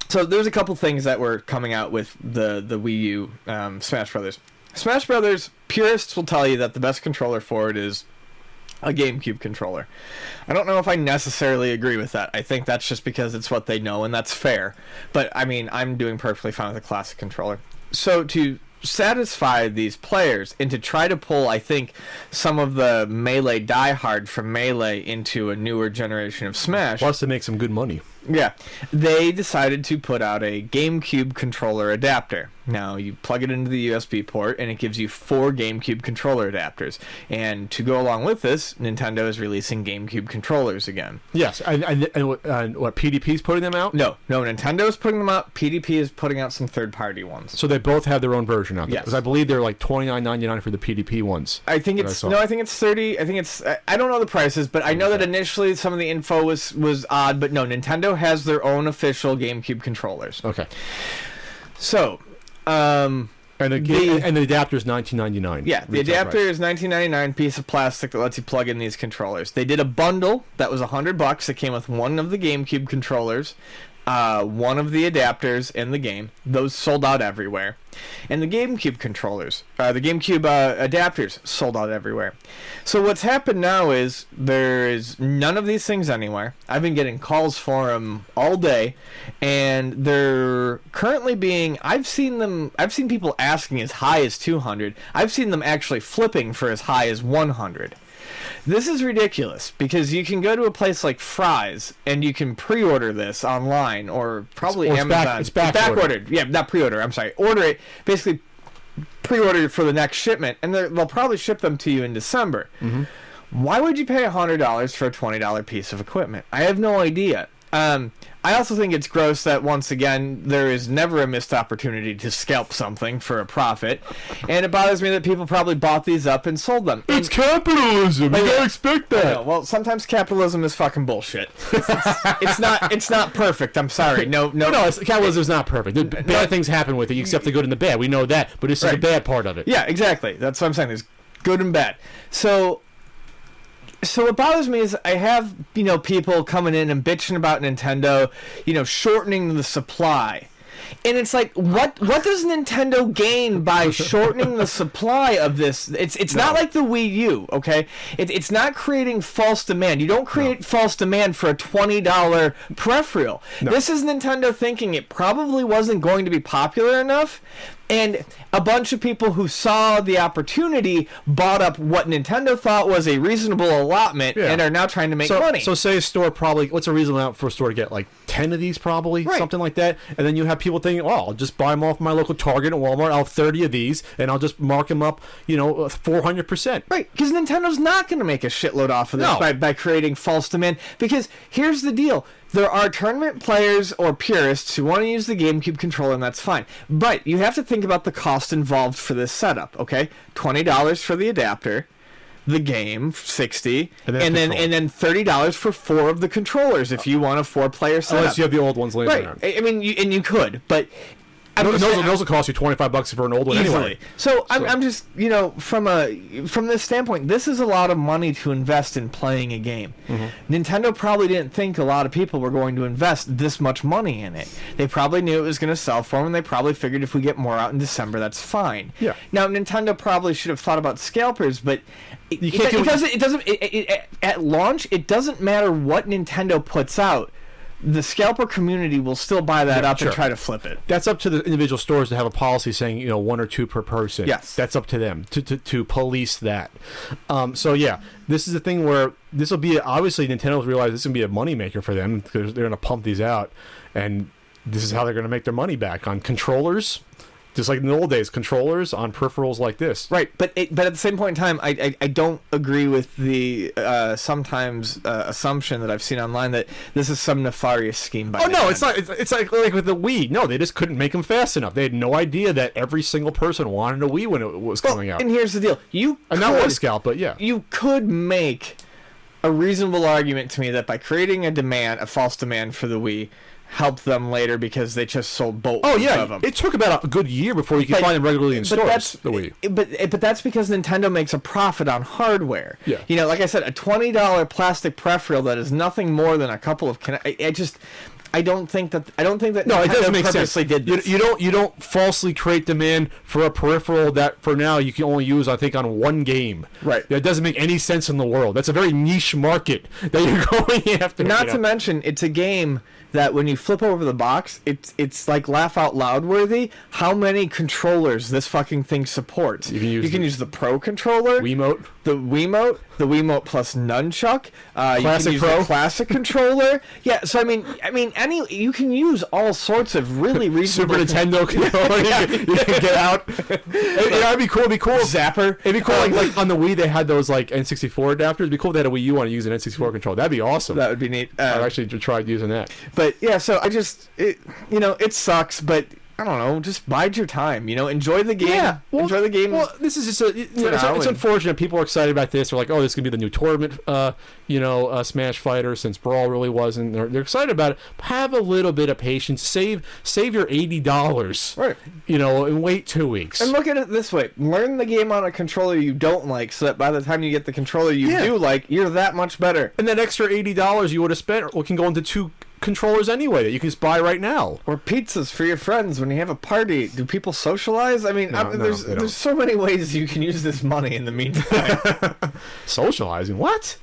So there's a couple things that were coming out with the Wii U Smash Brothers. Smash Brothers purists will tell you that the best controller for it is a GameCube controller. I don't know if I necessarily agree with that. I think that's just because it's what they know, and that's fair. But, I mean, I'm doing perfectly fine with a classic controller. So to satisfy these players and to try to pull, I think, some of the Melee diehard from Melee into a newer generation of Smash. Plus, to make some good money. Yeah. They decided to put out a GameCube controller adapter. Now, you plug it into the USB port, and it gives you 4 GameCube controller adapters. And to go along with this, Nintendo is releasing GameCube controllers again. Yes, and what PDP is putting them out? No, Nintendo is putting them out. PDP is putting out some third-party ones. So they both have their own version out there? Yes. Because I believe they're like $29.99 for the PDP ones. I think it's 30. I think it's. I don't know the prices, but I know that initially some of the info was odd. But no, Nintendo has their own official GameCube controllers. Okay. So. And the adapter is $19.99. Yeah, the adapter is $19.99, piece of plastic that lets you plug in these controllers. They did a bundle that was $100 that came with one of the GameCube controllers, one of the adapters in the game. Those sold out everywhere. And the GameCube controllers, the GameCube adapters sold out everywhere. So what's happened now is there is none of these things anywhere. I've been getting calls for them all day, and they're currently being. I've seen people asking as high as 200. I've seen them actually flipping for as high as 100. This is ridiculous because you can go to a place like Fry's and you can pre-order this online or probably Amazon. It's back-ordered. Yeah, not pre-order. I'm sorry. Order it. Basically, pre-order it for the next shipment, and they'll probably ship them to you in December. Mm-hmm. Why would you pay $100 for a $20 piece of equipment? I have no idea. I also think it's gross that, once again, there is never a missed opportunity to scalp something for a profit. And it bothers me that people probably bought these up and sold them. It's capitalism. You don't expect that. Well, sometimes capitalism is fucking bullshit. It's not perfect. I'm sorry. No. Capitalism is not perfect. Bad things happen with it. You accept the good and the bad. We know that. But this is the bad part of it. Yeah, exactly. That's what I'm saying. There's good and bad. So what bothers me is I have, people coming in and bitching about Nintendo, shortening the supply. And it's like, what does Nintendo gain by shortening the supply of this? It's not like the Wii U, okay? It's not creating false demand. You don't create false demand for a $20 peripheral. No. This is Nintendo thinking it probably wasn't going to be popular enough, and a bunch of people who saw the opportunity bought up what Nintendo thought was a reasonable allotment and are now trying to make money. So say a store probably, what's a reasonable amount for a store to get? Like 10 of these probably? Right. Something like that. And then you have people thinking, I'll just buy them off my local Target and Walmart. I'll have 30 of these, and I'll just mark them up, 400%. Right, because Nintendo's not going to make a shitload off of this by creating false demand. Because here's the deal. There are tournament players or purists who want to use the GameCube controller, and that's fine. But you have to think about the cost involved for this setup, okay? $20 for the adapter, the game, $60, and then $30 for 4 of the controllers if you want a 4-player setup. Unless you have the old ones laying around. I mean, you could, but those will cost you $25 for an old one easily. Anyway. So I'm just, from this standpoint, this is a lot of money to invest in playing a game. Mm-hmm. Nintendo probably didn't think a lot of people were going to invest this much money in it. They probably knew it was going to sell for them, and they probably figured if we get more out in December, that's fine. Yeah. Now, Nintendo probably should have thought about scalpers, but at launch, it doesn't matter what Nintendo puts out. The scalper community will still buy that up and try to flip it. That's up to the individual stores to have a policy saying, 1 or 2 per person. Yes. That's up to them to police that. This is the thing where this will be, obviously Nintendo's realized this is going to be a moneymaker for them because they're going to pump these out, and this is how they're going to make their money back on controllers. Just like in the old days, controllers on peripherals like this. Right, but at the same point in time, I don't agree with the sometimes assumption that I've seen online that this is some nefarious scheme by Nintendo. No, it's not. It's like with the Wii. No, they just couldn't make them fast enough. They had no idea that every single person wanted a Wii when it was coming out. And here's the deal. Not one scalp, but yeah. You could make a reasonable argument to me that by creating a false demand for the Wii, helped them later because they just sold boatloads of them. It took about a good year before you could find them regularly in stores. But that's because Nintendo makes a profit on hardware. Yeah. Like I said, a $20 plastic peripheral that is nothing more than a couple of I don't think that No, it Nintendo doesn't make sense. purposely did this. You don't falsely create demand for a peripheral that for now you can only use, I think, on one game. Right. It doesn't make any sense in the world. That's a very niche market that you're going after. Not to mention, it's a game that when you flip over the box, it's like laugh out loud worthy how many controllers this fucking thing supports. You can use the Pro controller, Wiimote, the Wiimote plus nunchuck. You Classic can use Pro? the classic controller. Yeah, so I mean, you can use all sorts of really reasonable Super Nintendo controller. You can get out. It'd be cool. It'd be cool. Zapper. It'd be cool. Like on the Wii, they had those like N64 adapters. It'd be cool if they had a Wii U and use an N64 controller. That'd be awesome. That would be neat. I actually tried using that. But yeah, so it sucks, but I don't know, just bide your time, enjoy the game. Yeah, enjoy the game. Well, this is just it's unfortunate. People are excited about this. They're like, oh, this is gonna be the new tournament, Smash Fighter, since Brawl really wasn't. They're excited about it. Have a little bit of patience. Save your $80, right? And wait 2 weeks. And look at it this way: learn the game on a controller you don't like, so that by the time you get the controller you do like, you're that much better. And that extra $80 you would have spent can go into 2 controllers anyway that you can just buy right now, or pizzas for your friends when you have a party. Do people socialize? I mean, there's so many ways you can use this money in the meantime. Socializing? What?